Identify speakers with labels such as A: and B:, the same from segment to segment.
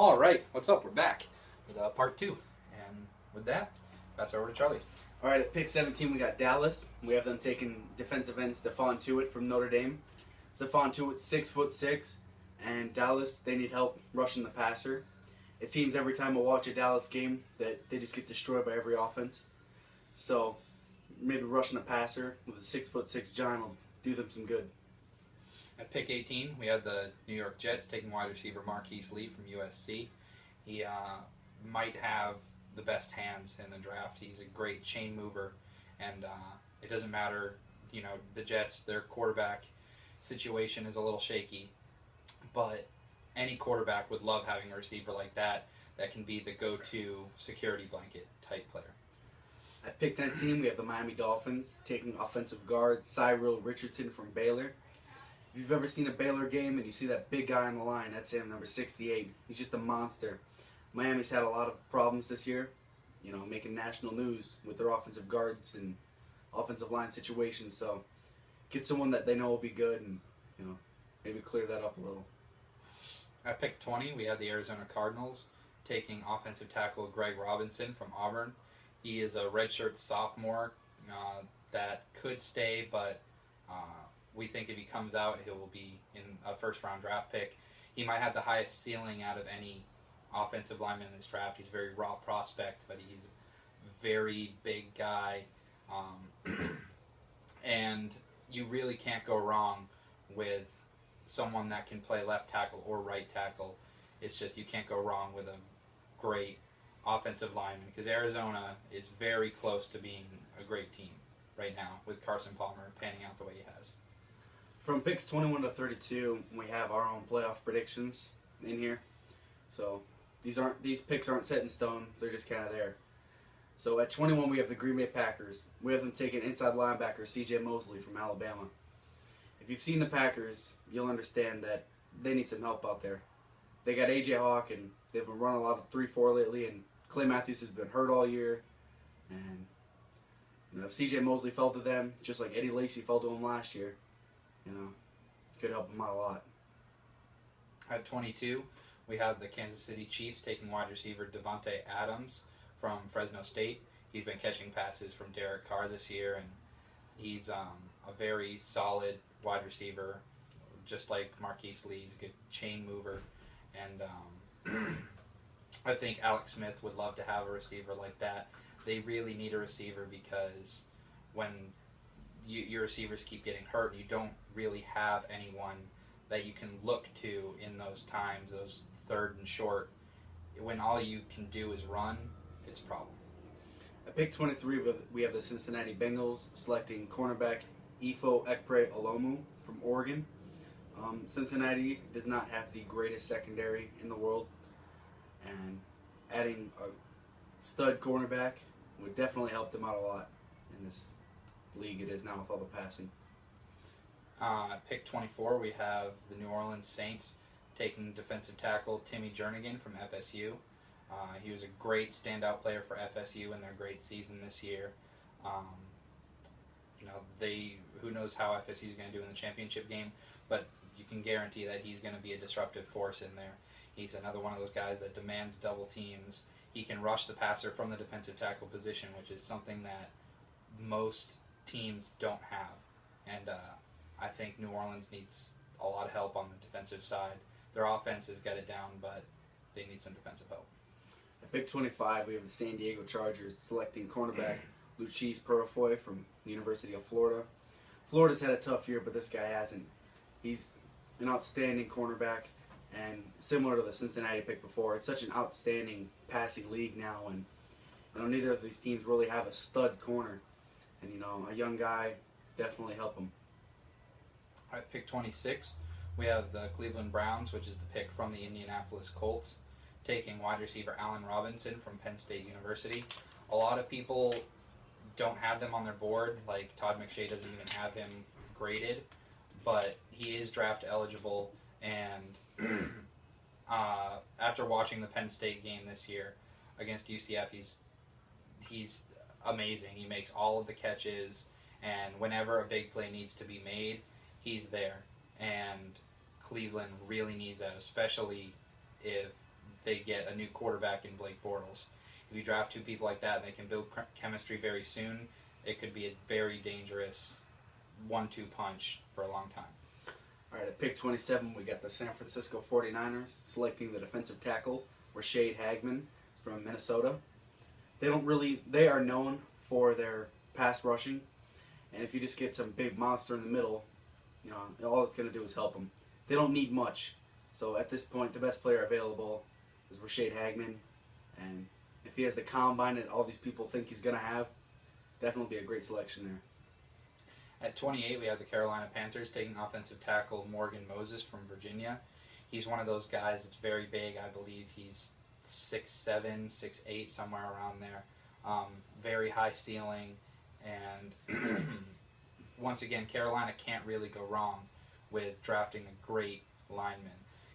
A: All right, what's up? We're back with part two, and with that, pass it over to Charlie.
B: All right, at pick 17, we got Dallas. We have them taking defensive end Stephon Tuitt from Notre Dame. Stephon Tuitt, 6'6", and Dallas, they need help rushing the passer. It seems every time I watch a Dallas game that they just get destroyed by every offense. So maybe rushing the passer with a 6'6" giant will do them some good.
A: At pick 18, we have the New York Jets taking wide receiver Marquise Lee from USC. He might have the best hands in the draft. He's a great chain mover, and it doesn't matter. You know, the Jets, their quarterback situation is a little shaky, but any quarterback would love having a receiver like that can be the go-to security blanket type player.
B: At pick 19, we have the Miami Dolphins taking offensive guard Cyril Richardson from Baylor. If you've ever seen a Baylor game and you see that big guy on the line, that's him, number 68. He's just a monster. Miami's had a lot of problems this year, you know, making national news with their offensive guards and offensive line situations. So get someone that they know will be good and, you know, maybe clear that up a little.
A: At pick 20, we have the Arizona Cardinals taking offensive tackle Greg Robinson from Auburn. He is a redshirt sophomore that could stay, but we think if he comes out, he will be in a first-round draft pick. He might have the highest ceiling out of any offensive lineman in this draft. He's a very raw prospect, but he's a very big guy. And you really can't go wrong with someone that can play left tackle or right tackle. It's just you can't go wrong with a great offensive lineman because Arizona is very close to being a great team right now with Carson Palmer panning out the way he has.
B: From picks 21 to 32, we have our own playoff predictions in here. So these picks aren't set in stone. They're just kind of there. So at 21, we have the Green Bay Packers. We have them taking inside linebacker C.J. Mosley from Alabama. If you've seen the Packers, you'll understand that they need some help out there. They got A.J. Hawk, and they've been running a lot of 3-4 lately, and Clay Matthews has been hurt all year. And you know, if C.J. Mosley fell to them, just like Eddie Lacy fell to him last year, you know, could help them out a lot.
A: At 22, we have the Kansas City Chiefs taking wide receiver Devontae Adams from Fresno State. He's been catching passes from Derek Carr this year, and he's a very solid wide receiver, just like Marquise Lee. He's a good chain mover, and I think Alex Smith would love to have a receiver like that. They really need a receiver because when your receivers keep getting hurt, you don't really have anyone that you can look to in those times, those third and short. When all you can do is run, it's a problem.
B: At pick 23, we have the Cincinnati Bengals selecting cornerback Ifo Ekpre-Olomu from Oregon. Cincinnati does not have the greatest secondary in the world, and adding a stud cornerback would definitely help them out a lot in this league it is now with all the passing.
A: Pick 24, we have the New Orleans Saints taking defensive tackle Timmy Jernigan from FSU. He was a great standout player for FSU in their great season this year. You know, who knows how FSU is going to do in the championship game, but you can guarantee that he's going to be a disruptive force in there. He's another one of those guys that demands double teams. He can rush the passer from the defensive tackle position, which is something that most teams don't have. And I think New Orleans needs a lot of help on the defensive side. Their offense has got it down, but they need some defensive help.
B: At pick 25, we have the San Diego Chargers selecting cornerback Luis Purifoy from the University of Florida. Florida's had a tough year, but this guy hasn't. He's an outstanding cornerback, and similar to the Cincinnati pick before, it's such an outstanding passing league now, and you know, neither of these teams really have a stud corner. And you know, a young guy definitely help them.
A: At pick 26, we have the Cleveland Browns, which is the pick from the Indianapolis Colts, taking wide receiver Allen Robinson from Penn State University. A lot of people don't have them on their board, like Todd McShay doesn't even have him graded, but he is draft eligible, and after watching the Penn State game this year against UCF, he's amazing. He makes all of the catches, and whenever a big play needs to be made, he's there. And Cleveland really needs that, especially if they get a new quarterback in Blake Bortles. If you draft two people like that and they can build chemistry very soon, it could be a very dangerous 1-2 punch for a long time.
B: All right, at pick 27, we got the San Francisco 49ers selecting the defensive tackle, Rashad Hagman from Minnesota. They are known for their pass rushing, and if you just get some big monster in the middle, all it's going to do is help them. They don't need much. So at this point, the best player available is Rashad Hagman, and if he has the combine that all these people think he's going to have, definitely be a great selection there.
A: At 28, we have the Carolina Panthers taking offensive tackle Morgan Moses from Virginia. He's one of those guys that's very big. I believe he's 6'7", 6'8", somewhere around there. Very high ceiling, and once again, Carolina can't really go wrong with drafting a great lineman.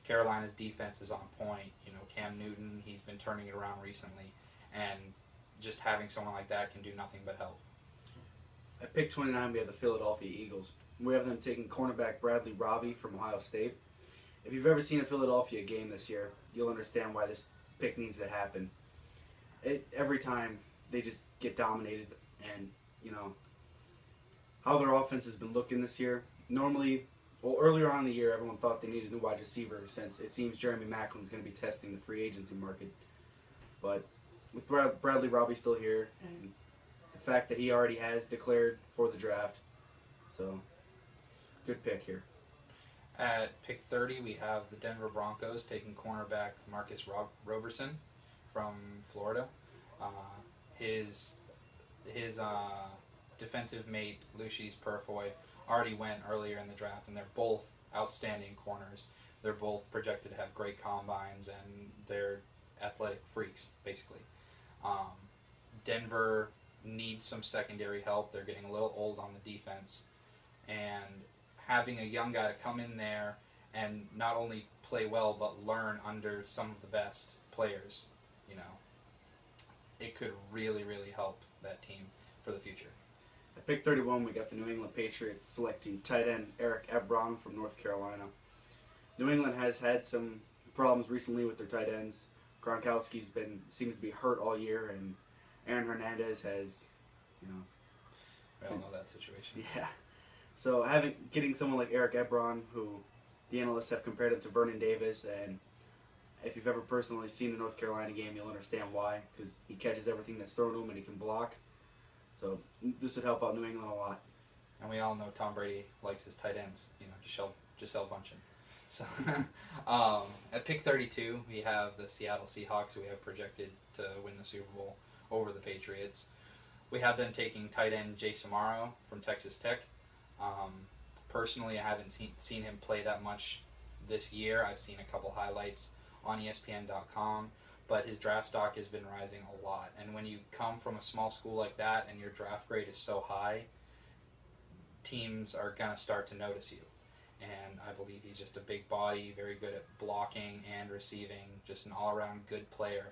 A: Carolina's defense is on point. Cam Newton, he's been turning it around recently, and just having someone like that can do nothing but help.
B: At pick 29, we have the Philadelphia Eagles. We have them taking cornerback Bradley Robbie from Ohio State. If you've ever seen a Philadelphia game this year, you'll understand why this pick needs to happen. Every time they just get dominated, and how their offense has been looking this year. Normally, earlier on in the year, everyone thought they needed a new wide receiver since it seems Jeremy Maclin's going to be testing the free agency market. But with Bradley Robbie still here, and the fact that he already has declared for the draft, so good pick here.
A: At pick 30, we have the Denver Broncos taking cornerback Marcus Roberson from Florida. His defensive mate, Lucius Purfoy, already went earlier in the draft, and they're both outstanding corners. They're both projected to have great combines, and they're athletic freaks, basically. Denver needs some secondary help. They're getting a little old on the defense, and having a young guy to come in there and not only play well but learn under some of the best players, it could really, really help that team for the future.
B: At pick 31, we got the New England Patriots selecting tight end Eric Ebron from North Carolina. New England has had some problems recently with their tight ends. Gronkowski's seems to be hurt all year, and Aaron Hernandez has,
A: We all know that situation.
B: Yeah. So getting someone like Eric Ebron, who the analysts have compared him to Vernon Davis, and if you've ever personally seen a North Carolina game, you'll understand why, because he catches everything that's thrown to him and he can block. So this would help out New England a lot.
A: And we all know Tom Brady likes his tight ends, Gisele Bundchen. So at pick 32, we have the Seattle Seahawks, who we have projected to win the Super Bowl over the Patriots. We have them taking tight end Jay Samaro from Texas Tech. Personally, I haven't seen him play that much this year. I've seen a couple highlights on ESPN.com, but his draft stock has been rising a lot. And when you come from a small school like that and your draft grade is so high, teams are going to start to notice you. And I believe he's just a big body, very good at blocking and receiving, just an all-around good player.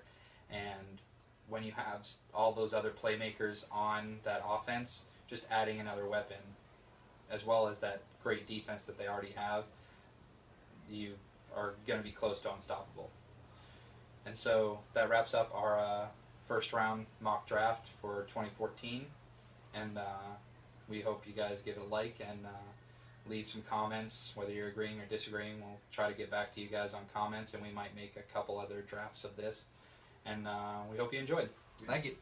A: And when you have all those other playmakers on that offense, just adding another weapon, as well as that great defense that they already have, you are going to be close to unstoppable. And so that wraps up our first round mock draft for 2014. And we hope you guys give it a like and leave some comments, whether you're agreeing or disagreeing. We'll try to get back to you guys on comments, and we might make a couple other drafts of this. And we hope you enjoyed. Thank you.